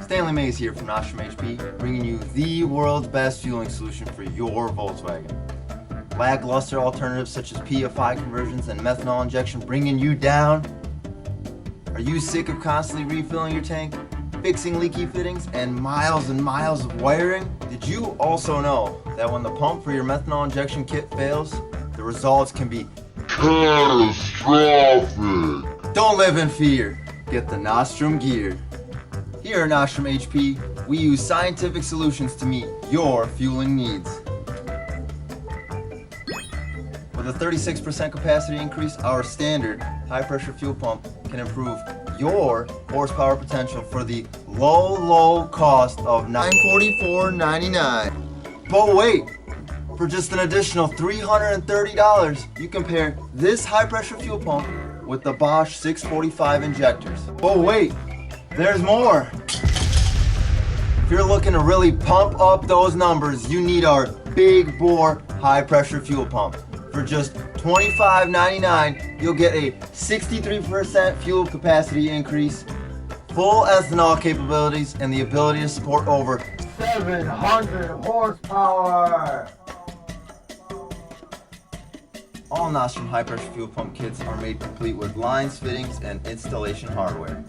Stanley Mays here from Nostrum HP, bringing you the world's best fueling solution for your Volkswagen. Lackluster alternatives such as PFI conversions and methanol injection bringing you down? Are you sick of constantly refilling your tank, fixing leaky fittings, and miles of wiring? Did you also know that when the pump for your methanol injection kit fails, the results can be catastrophic? Don't live in fear. Get the Nostrum gear. Here at Nostrum HP, we use scientific solutions to meet your fueling needs. With a 36% capacity increase, our standard high-pressure fuel pump can improve your horsepower potential for the low cost of $944.99. But wait! For just an additional $330, you can pair this high-pressure fuel pump with the Bosch 645 injectors. But wait! There's more! If you're looking to really pump up those numbers, you need our big bore high pressure fuel pump. For just $25.99, you'll get a 63% fuel capacity increase, full ethanol capabilities, and the ability to support over 700 horsepower! All Nostrum high pressure fuel pump kits are made complete with lines, fittings, and installation hardware.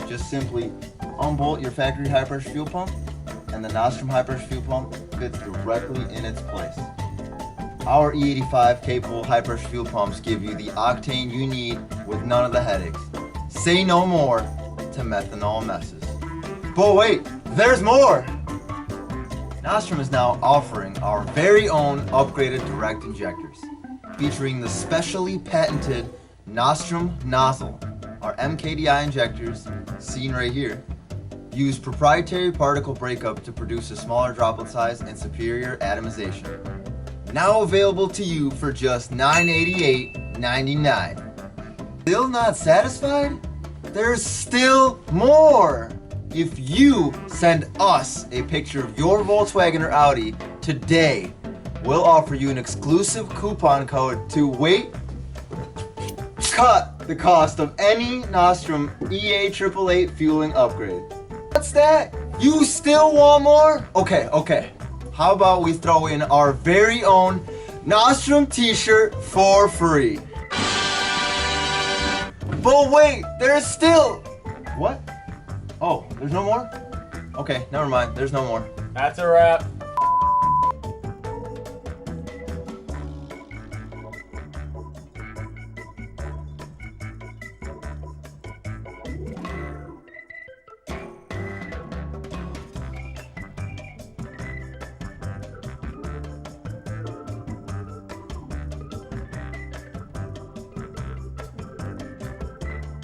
Just simply unbolt your factory high pressure fuel pump and the Nostrum high pressure fuel pump fits directly in its place. Our E85 capable high pressure fuel pumps give you the octane you need with none of the headaches. Say no more to methanol messes. But wait, there's more! Nostrum is now offering our very own upgraded direct injectors, featuring the specially patented Nostrum nozzle. Our KDI injectors, seen right here, use proprietary particle breakup to produce a smaller droplet size and superior atomization. Now available to you for just $988.99. Still not satisfied? There's still more! If you send us a picture of your Volkswagen or Audi today, we'll offer you an exclusive coupon code to cut the cost of any Nostrum EA888 fueling upgrade. What's that? You still want more? Okay. How about we throw in our very own Nostrum t-shirt for free? But wait, there's still... What? Oh, there's no more? Okay, never mind, there's no more. That's a wrap.